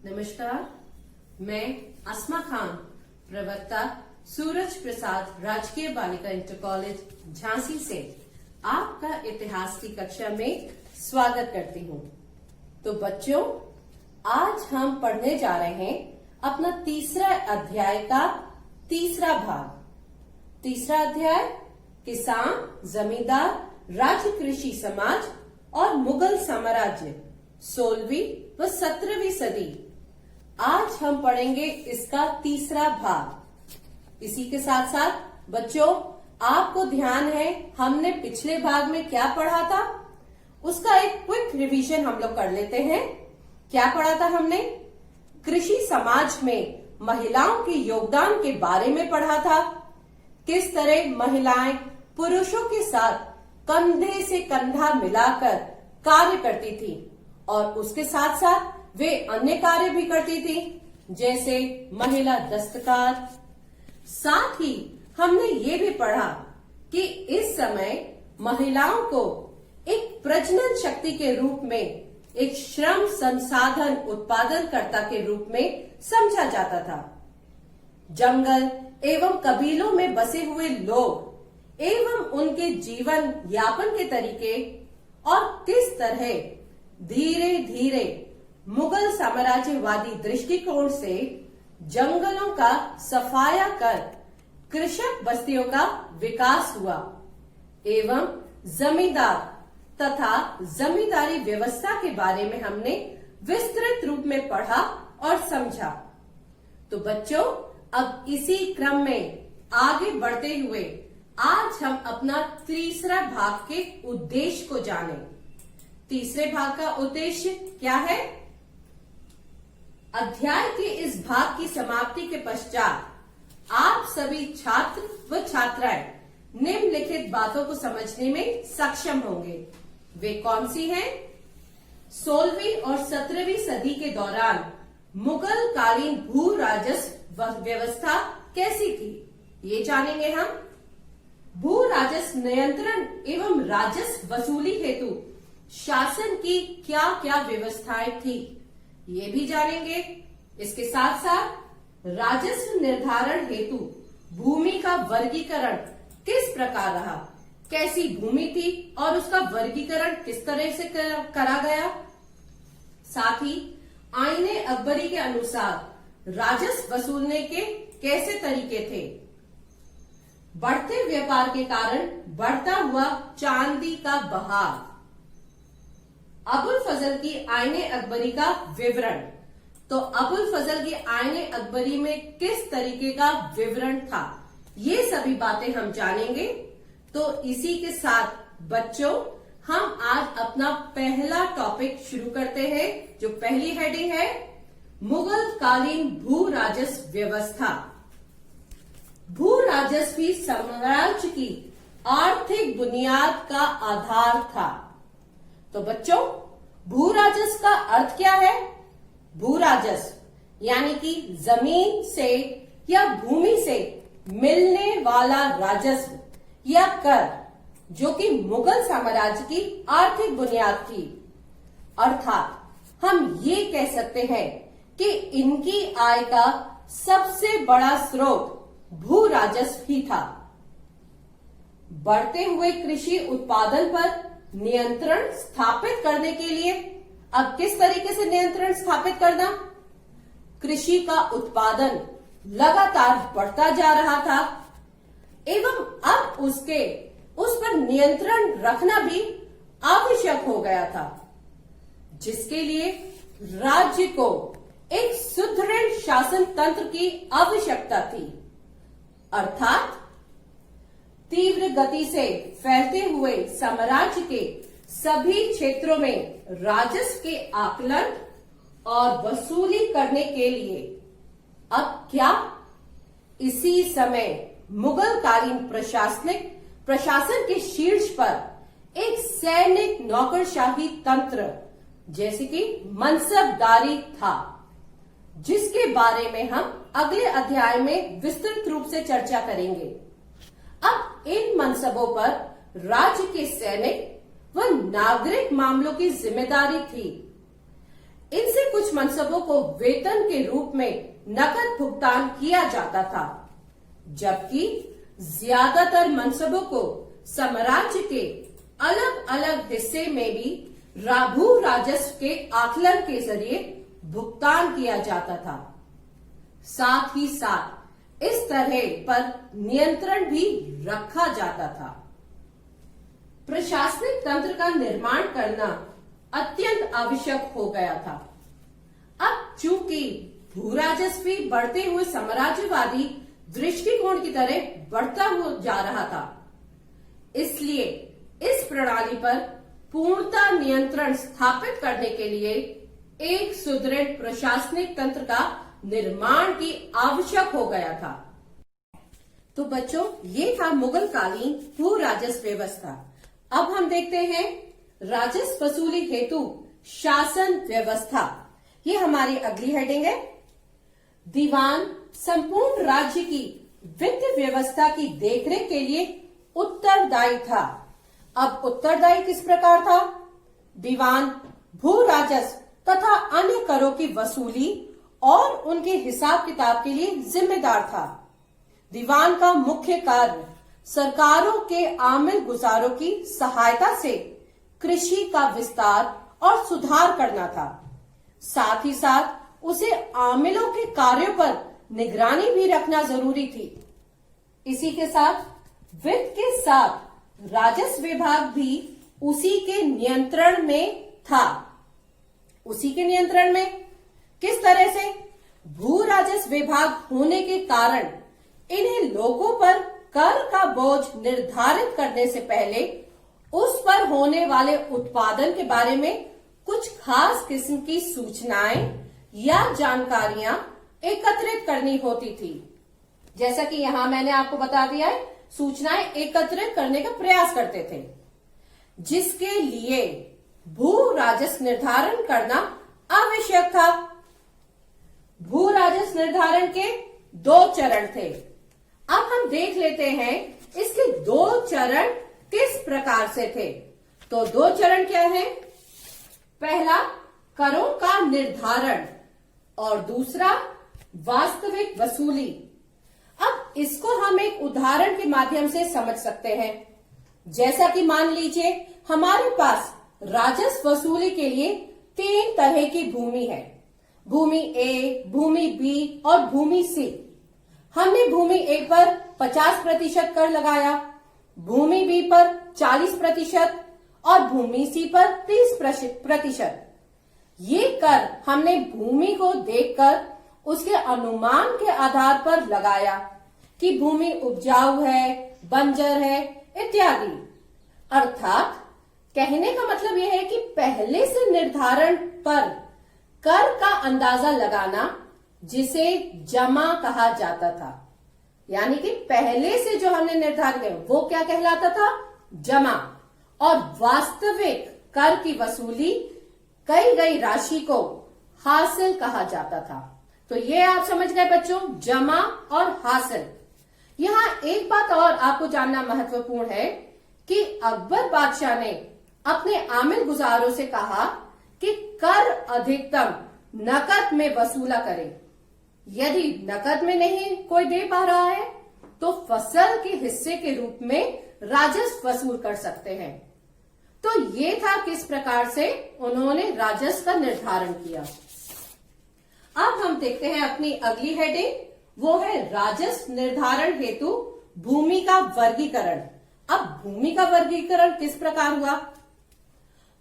नमस्कार, मैं अस्मा खान, प्रवक्ता सूरज प्रसाद राजकीय बालिका इंटर कॉलेज झांसी से आपका इतिहास की कक्षा में स्वागत करती हूँ। तो बच्चों, आज हम पढ़ने जा रहे हैं अपना तीसरा अध्याय का तीसरा भाग। तीसरा अध्याय किसान, जमींदार, राज्य कृषि समाज और मुगल साम्राज्य 16वीं व 17वीं सदी। आज हम पढ़ेंगे इसका तीसरा भाग। इसी के साथ साथ बच्चों, आपको ध्यान है हमने पिछले भाग में क्या पढ़ा था, उसका एक क्विक रिवीजन हम लोग कर लेते हैं। क्या पढ़ा था हमने? कृषि समाज में महिलाओं के योगदान के बारे में पढ़ा था। किस तरह महिलाएं पुरुषों के साथ कंधे से कंधा मिलाकर कार्य करती थी और उसके साथ साथ वे अन्य कार्य भी करती थी, जैसे महिला दस्तकार। साथ ही हमने ये भी पढ़ा कि इस समय महिलाओं को एक प्रजनन शक्ति के रूप में, एक श्रम संसाधन उत्पादनकर्ता के रूप में समझा जाता था। जंगल एवं कबीलों में बसे हुए लोग एवं उनके जीवन यापन के तरीके और किस तरह धीरे धीरे मुगल साम्राज्यवादी दृष्टिकोण से जंगलों का सफाया कर कृषक बस्तियों का विकास हुआ एवं जमींदार तथा जमींदारी व्यवस्था के बारे में हमने विस्तृत रूप में पढ़ा और समझा। तो बच्चों, अब इसी क्रम में आगे बढ़ते हुए आज हम अपना तीसरा भाग के उद्देश्य को जानें। तीसरे भाग का उद्देश्य क्या है? अध्याय के इस भाग की समाप्ति के पश्चात आप सभी छात्र व छात्राएं निम्नलिखित बातों को समझने में सक्षम होंगे। वे कौन सी हैं? 16वीं और 17वीं सदी के दौरान मुगल कालीन भू राजस्व व्यवस्था कैसी थी, ये जानेंगे हम। भू राजस्व नियंत्रण एवं राजस्व वसूली हेतु शासन की क्या क्या व्यवस्थाएं थी, ये भी जानेंगे। इसके साथ साथ राजस्व निर्धारण हेतु भूमि का वर्गीकरण किस प्रकार रहा, कैसी भूमि थी और उसका वर्गीकरण किस तरह से करा गया। साथ ही आईने अकबरी के अनुसार राजस्व वसूलने के कैसे तरीके थे। बढ़ते व्यापार के कारण बढ़ता हुआ चांदी का बहाव, अबुल फजल की आईने अकबरी का विवरण। तो अबुल फजल की आईने अकबरी में किस तरीके का विवरण था, ये सभी बातें हम जानेंगे। तो इसी के साथ बच्चों, हम आज अपना पहला टॉपिक शुरू करते हैं, जो पहली हेडिंग है मुगल कालीन भू राजस्व व्यवस्था। भू राजस्व ही साम्राज्य की आर्थिक बुनियाद का आधार था। तो बच्चों, भू राजस्व का अर्थ क्या है? भू राजस्व यानी कि जमीन से या भूमि से मिलने वाला राजस्व या कर, जो कि मुगल साम्राज्य की आर्थिक बुनियाद थी। अर्थात हम ये कह सकते हैं कि इनकी आय का सबसे बड़ा स्रोत भू राजस्व ही था। बढ़ते हुए कृषि उत्पादन पर नियंत्रण स्थापित करने के लिए, अब किस तरीके से नियंत्रण स्थापित करना? कृषि का उत्पादन लगातार बढ़ता जा रहा था एवं अब उस पर नियंत्रण रखना भी आवश्यक हो गया था, जिसके लिए राज्य को एक सुदृढ़ शासन तंत्र की आवश्यकता थी। अर्थात तीव्र गति से फैलते हुए साम्राज्य के सभी क्षेत्रों में राजस्व के आकलन और वसूली करने के लिए अब क्या, इसी समय मुगल कालीन प्रशासन के शीर्ष पर एक सैनिक नौकरशाही तंत्र जैसे कि मनसबदारी था, जिसके बारे में हम अगले अध्याय में विस्तृत रूप से चर्चा करेंगे। अब इन मनसबों पर राज्य के सैनिक व नागरिक मामलों की जिम्मेदारी थी। इनसे कुछ मनसबों को वेतन के रूप में नकद भुगतान किया जाता था, जबकि ज्यादातर मनसबों को साम्राज्य के अलग अलग हिस्से में भी भू राजस्व के आकलन के जरिए भुगतान किया जाता था। साथ ही साथ इस तरह पर नियंत्रण भी रखा जाता था। प्रशासनिक तंत्र का निर्माण करना अत्यंत आवश्यक हो गया था। अब चूंकि भू राजस्व बढ़ते हुए साम्राज्यवादी दृष्टिकोण की तरह बढ़ता हो जा रहा था, इसलिए इस प्रणाली पर पूर्णतः नियंत्रण स्थापित करने के लिए एक सुदृढ़ प्रशासनिक तंत्र का निर्माण की आवश्यक हो गया था। तो बच्चों, ये था मुगल कालीन भू राजस्व व्यवस्था। अब हम देखते हैं राजस्व वसूली हेतु शासन व्यवस्था। ये हमारी अगली हेडिंग है। दीवान संपूर्ण राज्य की वित्त व्यवस्था की देखरेख के लिए उत्तरदायी था। अब उत्तरदायी किस प्रकार था? दीवान भू राजस्व तथा अन्य करों की वसूली और उनके हिसाब किताब के लिए जिम्मेदार था। दीवान का मुख्य कार्य सरकारों के आमिल गुजारों की सहायता से कृषि का विस्तार और सुधार करना था। साथ ही साथ उसे आमिलों के कार्यों पर निगरानी भी रखना जरूरी थी। इसी के साथ वित्त के साथ राजस्व विभाग भी उसी के नियंत्रण में था। उसी के नियंत्रण में किस तरह से? भू राजस्व विभाग होने के कारण इन्हें लोगों पर कर का बोझ निर्धारित करने से पहले उस पर होने वाले उत्पादन के बारे में कुछ खास किस्म की सूचनाएं या जानकारियां एकत्रित करनी होती थी। जैसा कि यहां मैंने आपको बता दिया है, सूचनाएं एकत्रित करने का प्रयास करते थे, जिसके लिए भू राजस्व निर्धारण करना आवश्यक था। भू राजस्व निर्धारण के 2 चरण थे। अब हम देख लेते हैं इसके 2 चरण किस प्रकार से थे। तो 2 चरण क्या है? पहला करों का निर्धारण और दूसरा वास्तविक वसूली। अब इसको हम एक उदाहरण के माध्यम से समझ सकते हैं। जैसा कि मान लीजिए हमारे पास राजस्व वसूली के लिए 3 तरह की भूमि है। भूमि ए, भूमि बी और भूमि सी। हमने भूमि ए पर 50% कर लगाया, भूमि बी पर 40% और भूमि सी पर 30%। ये कर हमने भूमि को देखकर उसके अनुमान के आधार पर लगाया कि भूमि उपजाऊ है, बंजर है इत्यादि। अर्थात कहने का मतलब यह है कि पहले से निर्धारण पर कर का अंदाजा लगाना, जिसे जमा कहा जाता था। यानी कि पहले से जो हमने निर्धारित किया वो क्या कहलाता था? जमा। और वास्तविक कर की वसूली कई गई राशि को हासिल कहा जाता था। तो ये आप समझ गए बच्चों, जमा और हासिल। यहां एक बात और आपको जानना महत्वपूर्ण है कि अकबर बादशाह ने अपने आमिल गुजारों से कहा कि कर अधिकतम नकद में वसूला करें। यदि नकद में नहीं कोई दे पा रहा है तो फसल के हिस्से के रूप में राजस्व वसूल कर सकते हैं। तो ये था किस प्रकार से उन्होंने राजस्व का निर्धारण किया। अब हम देखते हैं अपनी अगली हेडिंग, वो है राजस्व निर्धारण हेतु भूमि का वर्गीकरण। अब भूमि का वर्गीकरण किस प्रकार हुआ?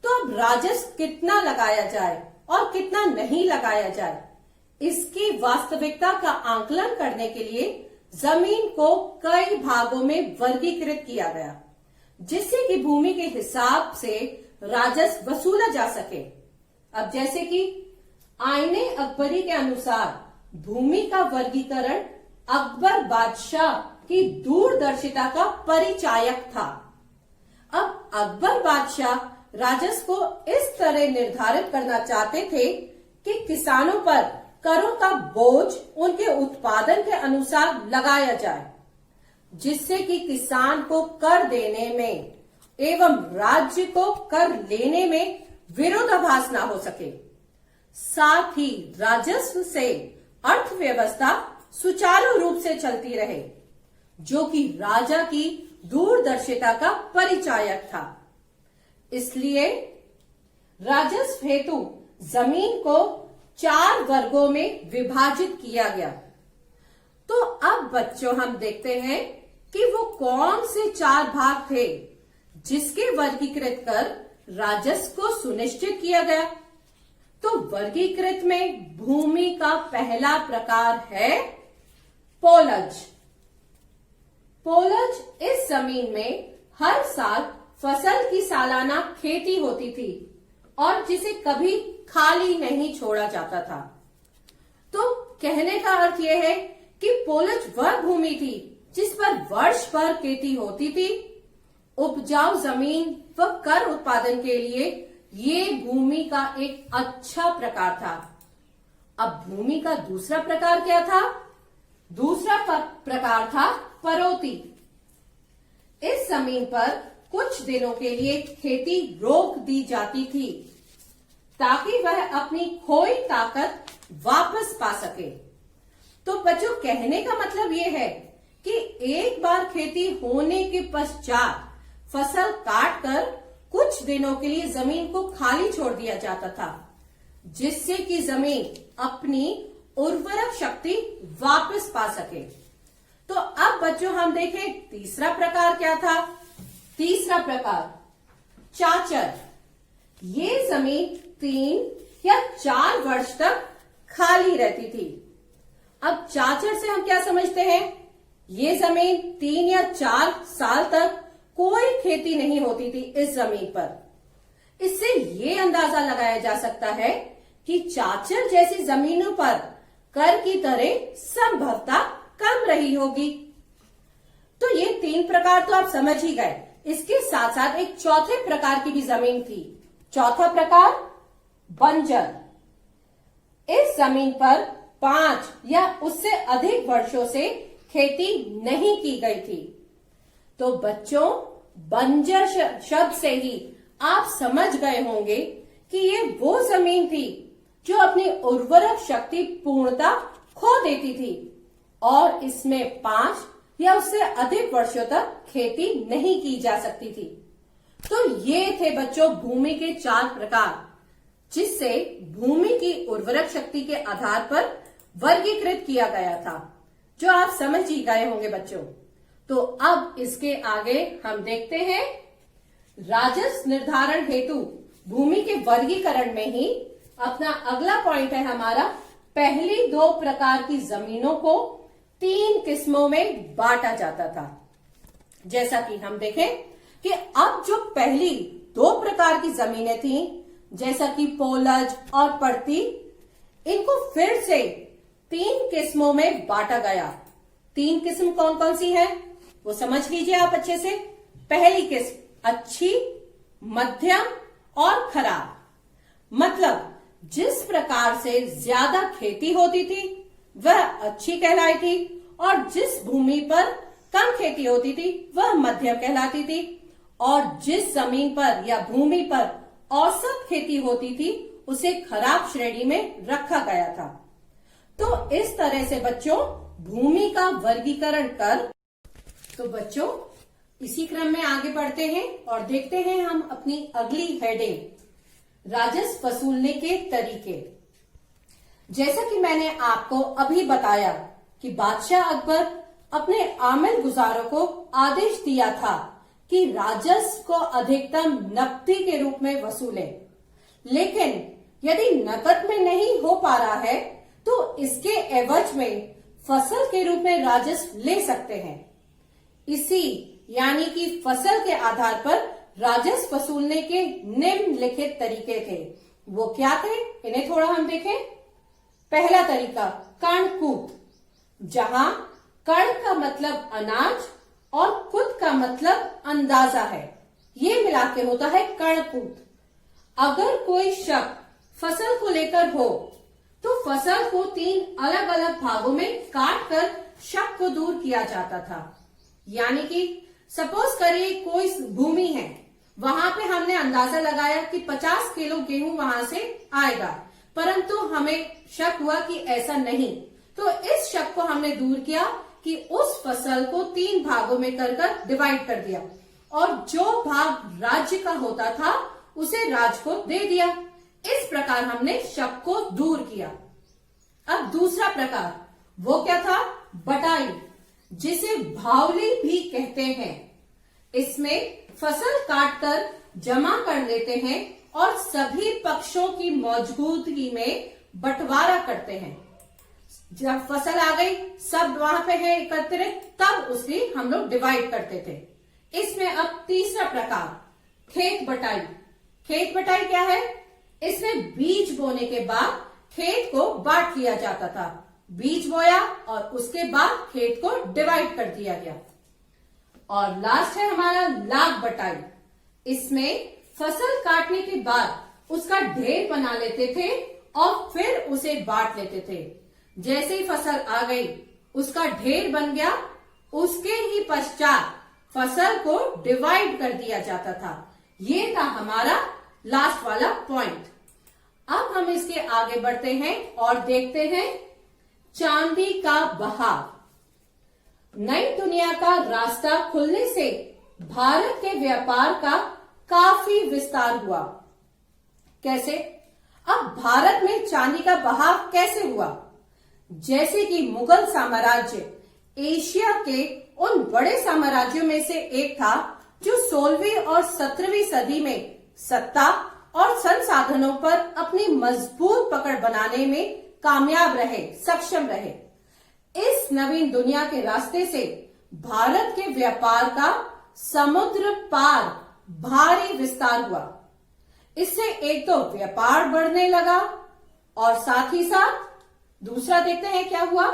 तो अब राजस्व कितना लगाया जाए और कितना नहीं लगाया जाए, इसकी वास्तविकता का आकलन करने के लिए जमीन को कई भागों में वर्गीकृत किया गया, जिससे कि भूमि के हिसाब से राजस्व वसूला जा सके। अब जैसे कि आईने अकबरी के अनुसार भूमि का वर्गीकरण अकबर बादशाह की दूरदर्शिता का परिचायक था। अब अकबर बादशाह राजस्व को इस तरह निर्धारित करना चाहते थे कि किसानों पर करों का बोझ उनके उत्पादन के अनुसार लगाया जाए, जिससे कि किसान को कर देने में एवं राज्य को कर लेने में विरोधाभास ना हो सके। साथ ही राजस्व से अर्थव्यवस्था सुचारू रूप से चलती रहे, जो कि राजा की दूरदर्शिता का परिचायक था। इसलिए राजस्व हेतु जमीन को 4 वर्गों में विभाजित किया गया। तो अब बच्चों हम देखते हैं कि वो कौन से 4 भाग थे जिसके वर्गीकृत कर राजस्व को सुनिश्चित किया गया। तो वर्गीकृत में भूमि का पहला प्रकार है पोलज। पोलज इस जमीन में हर साल फसल की सालाना खेती होती थी और जिसे कभी खाली नहीं छोड़ा जाता था। तो कहने का अर्थ यह है कि पोलज वह भूमि थी जिस पर वर्ष भर खेती होती थी। उपजाऊ जमीन व कर उत्पादन के लिए ये भूमि का एक अच्छा प्रकार था। अब भूमि का दूसरा प्रकार क्या था? दूसरा प्रकार था परोती। इस जमीन पर कुछ दिनों के लिए खेती रोक दी जाती थी ताकि वह अपनी खोई ताकत वापस पा सके। तो बच्चों कहने का मतलब यह है कि एक बार खेती होने के पश्चात फसल काट कर कुछ दिनों के लिए जमीन को खाली छोड़ दिया जाता था, जिससे कि जमीन अपनी उर्वरक शक्ति वापस पा सके। तो अब बच्चों हम देखें तीसरा प्रकार क्या था। तीसरा प्रकार चाचर। ये जमीन 3 या 4 वर्ष तक खाली रहती थी। अब चाचर से हम क्या समझते हैं? ये जमीन 3 या 4 साल तक कोई खेती नहीं होती थी इस जमीन पर। इससे ये अंदाजा लगाया जा सकता है कि चाचर जैसी जमीनों पर कर की दरें संभवतः कम रही होगी। तो ये 3 प्रकार तो आप समझ ही गए। इसके साथ साथ एक चौथे प्रकार की भी जमीन थी। चौथा प्रकार बंजर। इस जमीन पर 5 या उससे अधिक वर्षों से खेती नहीं की गई थी। तो बच्चों बंजर शब्द से ही आप समझ गए होंगे कि ये वो जमीन थी जो अपनी उर्वरक शक्ति पूर्णतः खो देती थी और इसमें 5 या उससे अधिक वर्षों तक खेती नहीं की जा सकती थी। तो ये थे बच्चों भूमि के 4 प्रकार, जिससे भूमि की उर्वरक शक्ति के आधार पर वर्गीकृत किया गया था, जो आप समझ ही गए होंगे बच्चों। तो अब इसके आगे हम देखते हैं राजस्व निर्धारण हेतु भूमि के वर्गीकरण में ही अपना अगला पॉइंट है हमारा। पहली 2 प्रकार की जमीनों को 3 किस्मों में बांटा जाता था। जैसा कि हम देखें कि अब जो पहली 2 प्रकार की जमीनें थीं, जैसा कि पोलज और पड़ती, इनको फिर से 3 किस्मों में बांटा गया। 3 किस्म कौन कौन सी है वो समझ लीजिए आप अच्छे से। पहली किस्म अच्छी, मध्यम और खराब। मतलब जिस प्रकार से ज्यादा खेती होती थी वह अच्छी कहलाई थी और जिस भूमि पर कम खेती होती थी वह मध्यम कहलाती थी और जिस जमीन पर या भूमि पर औसत खेती होती थी उसे खराब श्रेणी में रखा गया था। तो इस तरह से बच्चों भूमि का वर्गीकरण कर। तो बच्चों इसी क्रम में आगे बढ़ते हैं और देखते हैं हम अपनी अगली हेडिंग राजस्व वसूलने के तरीके। जैसा कि मैंने आपको अभी बताया कि बादशाह अकबर अपने आमिल गुजारों को आदेश दिया था कि राजस्व को अधिकतम नकदी के रूप में वसूलें, लेकिन यदि नकद में नहीं हो पा रहा है तो इसके एवज में फसल के रूप में राजस्व ले सकते हैं। इसी यानी कि फसल के आधार पर राजस्व वसूलने के निम्नलिखित तरीके थे। वो क्या थे इन्हें थोड़ा हम देखें। पहला तरीका कणकूट, जहां कण का मतलब अनाज और कुत का मतलब अंदाजा है, ये मिला के होता है कणकूट। अगर कोई शक फसल को लेकर हो तो फसल को 3 अलग अलग भागों में काट कर शक को दूर किया जाता था। यानी कि सपोज करिए कोई भूमि है, वहां पे हमने अंदाजा लगाया कि 50 किलो गेहूं वहां से आएगा, परंतु हमें शक हुआ कि ऐसा नहीं, तो इस शक को हमने दूर किया कि उस फसल को 3 भागों में कर डिवाइड कर दिया और जो भाग राज्य का होता था उसे राज्य को दे दिया। इस प्रकार हमने शक को दूर किया। अब दूसरा प्रकार, वो क्या था? बटाई, जिसे भावली भी कहते हैं। इसमें फसल काटकर जमा कर लेते हैं और सभी पक्षों की मौजूदगी में बंटवारा करते हैं। जब फसल आ गई, सब वहां पे है एकत्रित, तब उसकी हम लोग डिवाइड करते थे। इसमें अब तीसरा प्रकार, खेत बटाई। खेत बटाई क्या है? इसमें बीज बोने के बाद खेत को बांट लिया जाता था। बीज बोया और उसके बाद खेत को डिवाइड कर दिया गया। और लास्ट है हमारा लाग बटाई। इसमें फसल काटने के बाद उसका ढेर बना लेते थे और फिर उसे बांट लेते थे। जैसे ही फसल आ गई, उसका ढेर बन गया, उसके ही पश्चात फसल को डिवाइड कर दिया जाता था। ये था हमारा लास्ट वाला पॉइंट। अब हम इसके आगे बढ़ते हैं और देखते हैं चांदी का बहाव। नई दुनिया का रास्ता खुलने से भारत के व्यापार का काफी विस्तार हुआ। कैसे? अब भारत में चांदी का बहाव कैसे हुआ? जैसे कि मुगल साम्राज्य एशिया के उन बड़े साम्राज्यों में से एक था जो 16वीं और 17वीं सदी में सत्ता और संसाधनों पर अपनी मजबूत पकड़ बनाने में कामयाब रहे, सक्षम रहे। इस नवीन दुनिया के रास्ते से भारत के व्यापार का समुद्र पार भारी विस्तार हुआ। इससे एक तो व्यापार बढ़ने लगा और साथ ही साथ दूसरा देखते हैं क्या हुआ।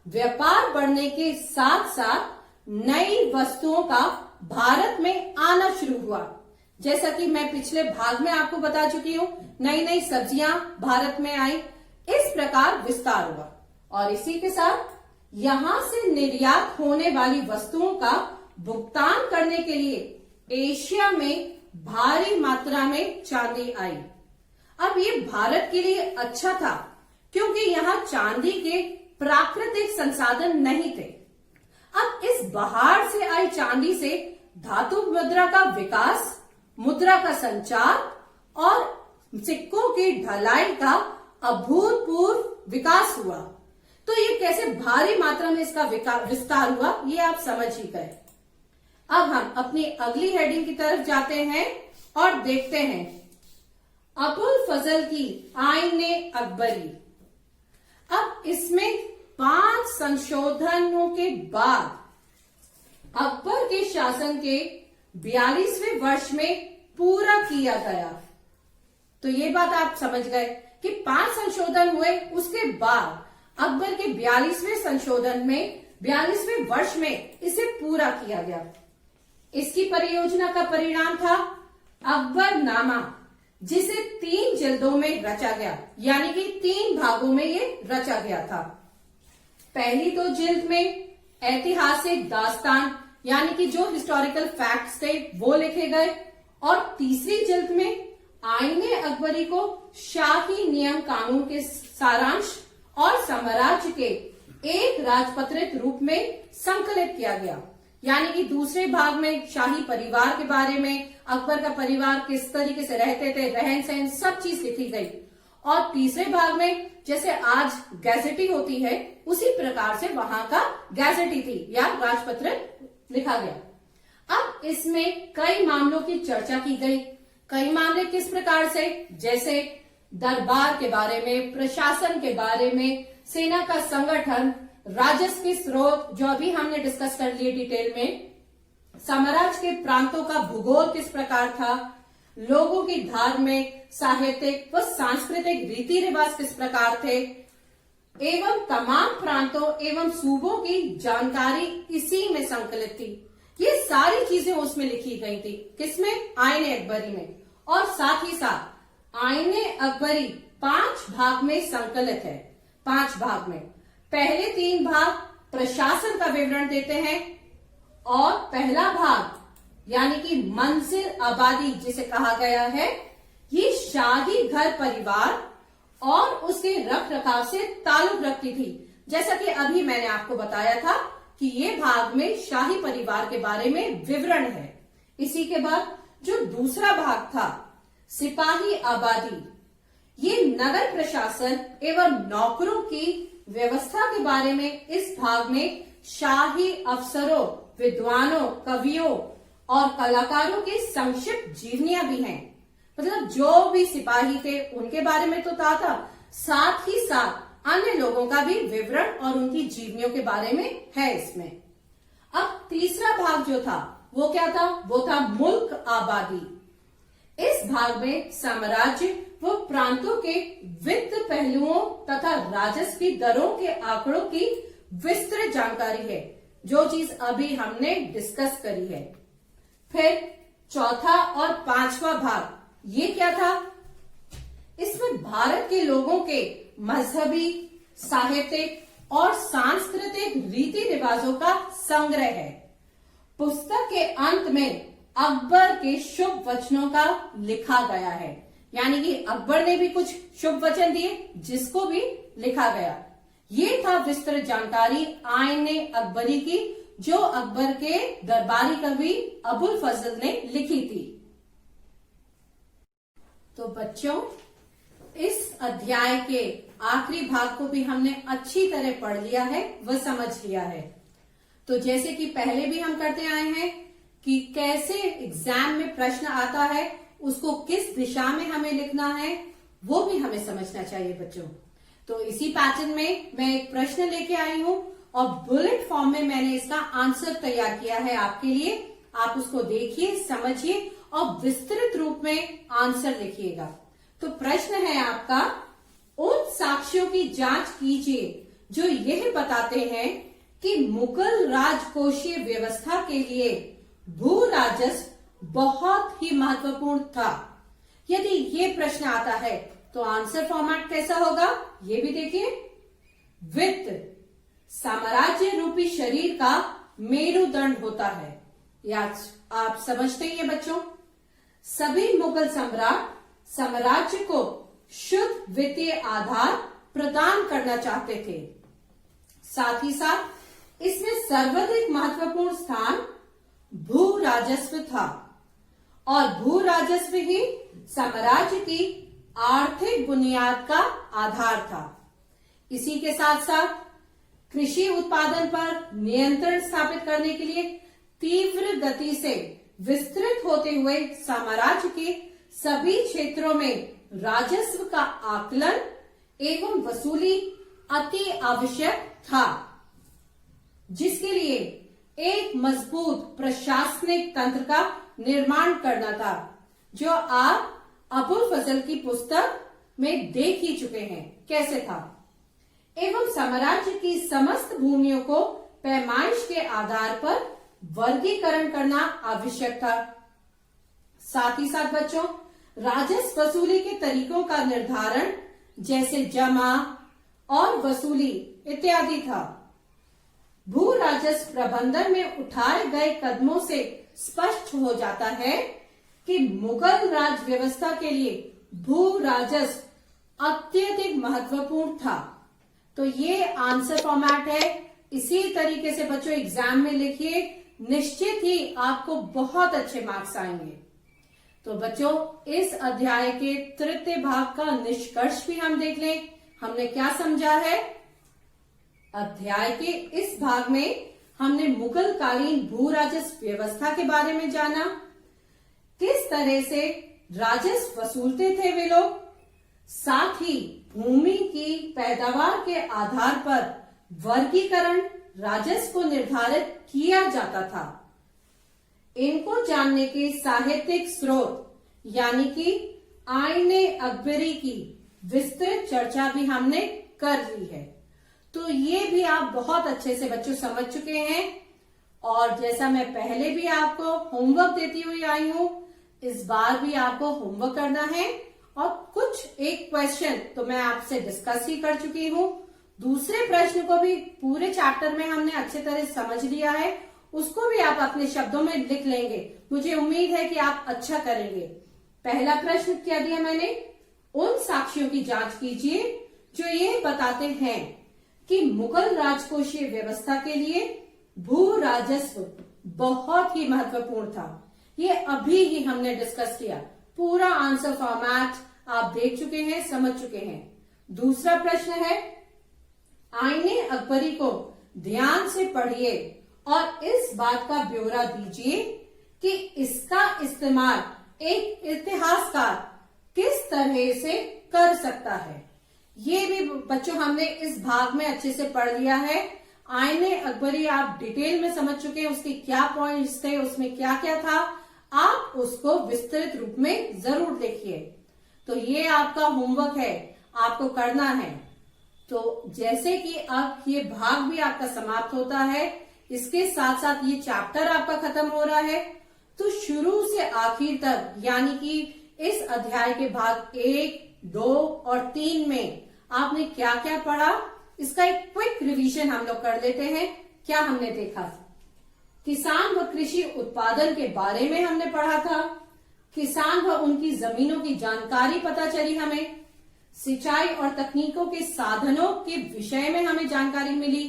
व्यापार बढ़ने के साथ साथ नई वस्तुओं का भारत में आना शुरू हुआ। जैसा कि मैं पिछले भाग में आपको बता चुकी हूँ, नई नई सब्जियां भारत में आई। इस प्रकार विस्तार हुआ और इसी के साथ यहां से निर्यात होने वाली वस्तुओं का भुगतान करने के लिए एशिया में भारी मात्रा में चांदी आई। अब ये भारत के लिए अच्छा था क्योंकि यहाँ चांदी के प्राकृतिक संसाधन नहीं थे। अब इस बाहर से आई चांदी से धातु मुद्रा का विकास, मुद्रा का संचार और सिक्कों की ढलाई का अभूतपूर्व विकास हुआ। तो ये कैसे भारी मात्रा में इसका विस्तार हुआ, ये आप समझ ही गए। अब हम अपनी अगली हेडिंग की तरफ जाते हैं और देखते हैं अबुल फजल की आईने अकबरी। अब इसमें 5 संशोधनों के बाद अकबर के शासन के 42वें वर्ष में पूरा किया गया। तो ये बात आप समझ गए कि 5 संशोधन हुए, उसके बाद अकबर के 42वें संशोधन में 42वें वर्ष में इसे पूरा किया गया। इसकी परियोजना का परिणाम था अकबरनामा, जिसे 3 जिल्दों में रचा गया, यानी कि 3 भागों में ये रचा गया था। पहली 2 जिल्द में ऐतिहासिक दास्तान यानी कि जो हिस्टोरिकल फैक्ट्स थे वो लिखे गए और तीसरी जिल्द में आईने अकबरी को शाही नियम कानून के सारांश और साम्राज्य के एक राजपत्रित रूप में संकलित किया गया। यानी कि दूसरे भाग में शाही परिवार के बारे में, अकबर का परिवार किस तरीके से रहते थे, रहन सहन, सब चीज लिखी गई। और तीसरे भाग में जैसे आज गैजेटी होती है, उसी प्रकार से वहां का गैजेटी थी या राजपत्र लिखा गया। अब इसमें कई मामलों की चर्चा की गई। कई मामले किस प्रकार से, जैसे दरबार के बारे में, प्रशासन के बारे में, सेना का संगठन, राजस्व के स्रोत जो अभी हमने डिस्कस कर लिए डिटेल में, साम्राज्य के प्रांतों का भूगोल किस प्रकार था, लोगों की धार्मिक, साहित्यिक व सांस्कृतिक रीति रिवाज किस प्रकार थे, एवं तमाम प्रांतों एवं सूबों की जानकारी इसी में संकलित थी। ये सारी चीजें उसमें लिखी गई थी। किसमें? आईने अकबरी में। और साथ ही साथ आईने अकबरी 5 भाग में संकलित है। 5 भाग में पहले 3 भाग प्रशासन का विवरण देते हैं और पहला भाग यानी कि मंजिल आबादी जिसे कहा गया है, ये शाही घर परिवार, और उसके रख रखाव से ताल्लुक रखती थी। जैसा कि अभी मैंने आपको बताया था कि ये भाग में शाही परिवार के बारे में विवरण है। इसी के बाद जो दूसरा भाग था, सिपाही आबादी, ये नगर प्रशासन एवं नौकरों की व्यवस्था के बारे में इस भाग में शाही अफसरों, विद्वानों, कवियों और कलाकारों की संक्षिप्त जीवनियां भी हैं। मतलब जो भी सिपाही थे उनके बारे में तो था, साथ ही साथ अन्य लोगों का भी विवरण और उनकी जीवनियों के बारे में है इसमें। अब तीसरा भाग जो था वो क्या था? वो था मुल्क आबादी। इस भाग में साम्राज्य व प्रांतों के वित्त पहलुओं तथा राजस्व की दरों के आंकड़ों की विस्तृत जानकारी है, जो चीज अभी हमने डिस्कस करी है। फिर चौथा और पांचवा भाग ये क्या था? इसमें भारत के लोगों के मजहबी, साहित्यिक और सांस्कृतिक रीति रिवाजों का संग्रह है। पुस्तक के अंत में अकबर के शुभ वचनों का लिखा गया है, यानी कि अकबर ने भी कुछ शुभ वचन दिए जिसको भी लिखा गया। ये था विस्तृत जानकारी आईने अकबरी की, जो अकबर के दरबारी कवि अबुल फजल ने लिखी थी। तो बच्चों, इस अध्याय के आखिरी भाग को भी हमने अच्छी तरह पढ़ लिया है व समझ लिया है। तो जैसे कि पहले भी हम करते आए हैं कि कैसे एग्जाम में प्रश्न आता है, उसको किस दिशा में हमें लिखना है, वो भी हमें समझना चाहिए बच्चों। तो इसी पैटर्न में मैं एक प्रश्न लेके आई हूं और बुलेट फॉर्म में मैंने इसका आंसर तैयार किया है आपके लिए। आप उसको देखिए, समझिए और विस्तृत रूप में आंसर लिखिएगा। तो प्रश्न है आपका, उन साक्ष्यों की जांच कीजिए जो यह बताते हैं कि मुगल राजकोषीय व्यवस्था के लिए भू राजस्व बहुत ही महत्वपूर्ण था। यदि ये प्रश्न आता है तो आंसर फॉर्मेट कैसा होगा, ये भी देखिए। वित्त साम्राज्य रूपी शरीर का मेरुदंड होता है, या आप समझते ही हैं बच्चों। सभी मुगल सम्राट साम्राज्य को शुद्ध वित्तीय आधार प्रदान करना चाहते थे। साथ ही साथ इसमें सर्वाधिक महत्वपूर्ण स्थान भू राजस्व था और भू राजस्व ही साम्राज्य की आर्थिक बुनियाद का आधार था। इसी के साथ साथ कृषि उत्पादन पर नियंत्रण स्थापित करने के लिए तीव्र गति से विस्तृत होते हुए साम्राज्य के सभी क्षेत्रों में राजस्व का आकलन एवं वसूली अति आवश्यक था, जिसके लिए एक मजबूत प्रशासनिक तंत्र का निर्माण करना था, जो आप अबुल फजल की पुस्तक में देख ही चुके हैं कैसे था। एवं साम्राज्य की समस्त भूमियों को पैमाइश के आधार पर वर्गीकरण करना आवश्यक था। साथ ही साथ बच्चों, राजस्व वसूली के तरीकों का निर्धारण जैसे जमा और वसूली इत्यादि था। भू राजस्व प्रबंधन में उठाए गए कदमों से स्पष्ट हो जाता है कि मुगल राज व्यवस्था के लिए भू राजस्व अत्यधिक महत्वपूर्ण था। तो ये आंसर फॉर्मेट है। इसी तरीके से बच्चों एग्जाम में लिखिए, निश्चित ही आपको बहुत अच्छे मार्क्स आएंगे। तो बच्चों, इस अध्याय के तृतीय भाग का निष्कर्ष भी हम देख लें। हमने क्या समझा है? अध्याय के इस भाग में हमने मुगल कालीन भू राजस्व व्यवस्था के बारे में जाना, किस तरह से राजस्व वसूलते थे वे लोग, साथ ही भूमि की पैदावार के आधार पर वर्गीकरण राजस्व को निर्धारित किया जाता था। इनको जानने के साहित्यिक स्रोत यानी कि आईने अकबरी की विस्तृत चर्चा भी हमने कर ली है। तो ये भी आप बहुत अच्छे से बच्चों समझ चुके हैं। और जैसा मैं पहले भी आपको होमवर्क देती हुई आई हूं, इस बार भी आपको होमवर्क करना है और कुछ एक क्वेश्चन तो मैं आपसे डिस्कस ही कर चुकी हूं। दूसरे प्रश्न को भी पूरे चैप्टर में हमने अच्छे तरह समझ लिया है, उसको भी आप अपने शब्दों में लिख लेंगे। मुझे उम्मीद है कि आप अच्छा करेंगे। पहला प्रश्न क्या दिया मैंने? उन साक्ष्यों की जांच कीजिए जो ये बताते हैं कि मुगल राजकोषीय व्यवस्था के लिए भू राजस्व बहुत ही महत्वपूर्ण था। ये अभी ही हमने डिस्कस किया, पूरा आंसर फॉर्मेट आप देख चुके हैं, समझ चुके हैं। दूसरा प्रश्न है, आईने अकबरी को ध्यान से पढ़िए और इस बात का ब्यौरा दीजिए कि इसका इस्तेमाल एक इतिहासकार किस तरह से कर सकता है। ये भी बच्चों हमने इस भाग में अच्छे से पढ़ लिया है। आईने अकबरी आप डिटेल में समझ चुके हैं, उसके क्या पॉइंट्स थे, उसमें क्या क्या था। आप उसको विस्तृत रूप में जरूर देखिए। तो ये आपका होमवर्क है, आपको करना है। तो जैसे कि अब ये भाग भी आपका समाप्त होता है, इसके साथ साथ ये चैप्टर आपका खत्म हो रहा है, तो शुरू से आखिर तक यानी कि इस अध्याय के भाग 1, 2 और 3 में आपने क्या क्या पढ़ा, इसका एक क्विक रिवीजन हम लोग कर लेते हैं। क्या हमने देखा? किसान व कृषि उत्पादन के बारे में हमने पढ़ा था। किसान व उनकी जमीनों की जानकारी पता चली हमें। सिंचाई और तकनीकों के साधनों के विषय में हमें जानकारी मिली।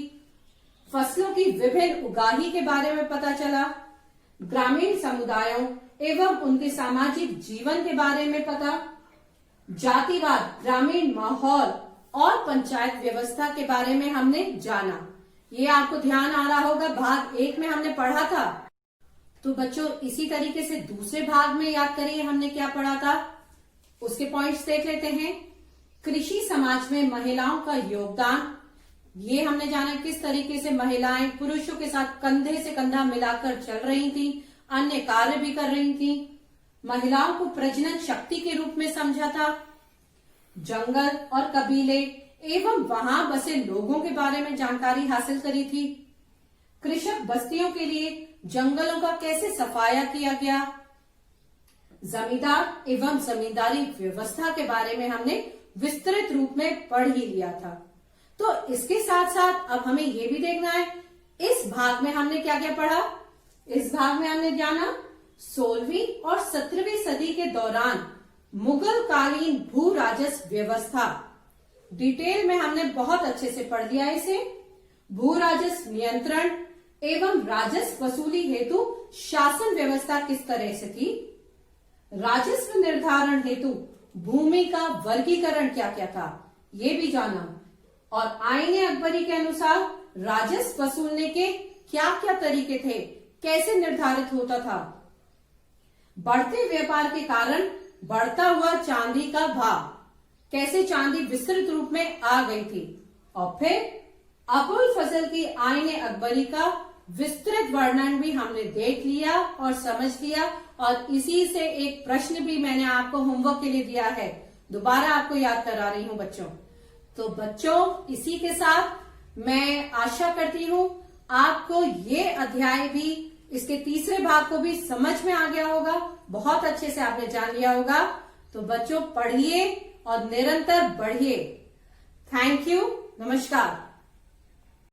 फसलों की विभिन्न उगाही के बारे में पता चला। ग्रामीण समुदायों एवं उनके सामाजिक जीवन के बारे में पता। जातिवाद, ग्रामीण माहौल और पंचायत व्यवस्था के बारे में हमने जाना। ये आपको ध्यान आ रहा होगा, भाग 1 में हमने पढ़ा था। तो बच्चों इसी तरीके से दूसरे भाग में याद करिए हमने क्या पढ़ा था, उसके पॉइंट्स देख लेते हैं। कृषि समाज में महिलाओं का योगदान, ये हमने जाना किस तरीके से महिलाएं पुरुषों के साथ कंधे से कंधा मिलाकर चल रही थी, अन्य कार्य भी कर रही थी। महिलाओं को प्रजनन शक्ति के रूप में समझा था। जंगल और कबीले एवं वहां बसे लोगों के बारे में जानकारी हासिल करी थी। कृषक बस्तियों के लिए जंगलों का कैसे सफाया किया गया। जमींदार एवं जमींदारी व्यवस्था के बारे में हमने विस्तृत रूप में पढ़ ही लिया था। तो इसके साथ साथ अब हमें ये भी देखना है, इस भाग में हमने क्या क्या पढ़ा। इस भाग में हमने जाना 16वीं और 17वीं सदी के दौरान मुगल कालीन भू राजस्व व्यवस्था। डिटेल में हमने बहुत अच्छे से पढ़ लिया इसे। भू राजस्व नियंत्रण एवं राजस्व वसूली हेतु शासन व्यवस्था किस तरह से थी। राजस्व निर्धारण हेतु भूमि का वर्गीकरण क्या क्या था, ये भी जाना। और आईने अकबरी के अनुसार राजस्व वसूलने के क्या क्या तरीके थे, कैसे निर्धारित होता था। बढ़ते व्यापार के कारण बढ़ता हुआ चांदी का भाव, कैसे चांदी विस्तृत रूप में आ गई थी। और फिर अबुल फजल की आईने अकबरी का विस्तृत वर्णन भी हमने देख लिया और समझ लिया। और इसी से एक प्रश्न भी मैंने आपको होमवर्क के लिए दिया है, दोबारा आपको याद करा रही हूं बच्चों। तो बच्चों इसी के साथ मैं आशा करती हूं आपको ये अध्याय भी, इसके तीसरे भाग को भी समझ में आ गया होगा, बहुत अच्छे से आपने जान लिया होगा। तो बच्चों पढ़िए और निरंतर बढ़िए। थैंक यू, नमस्कार।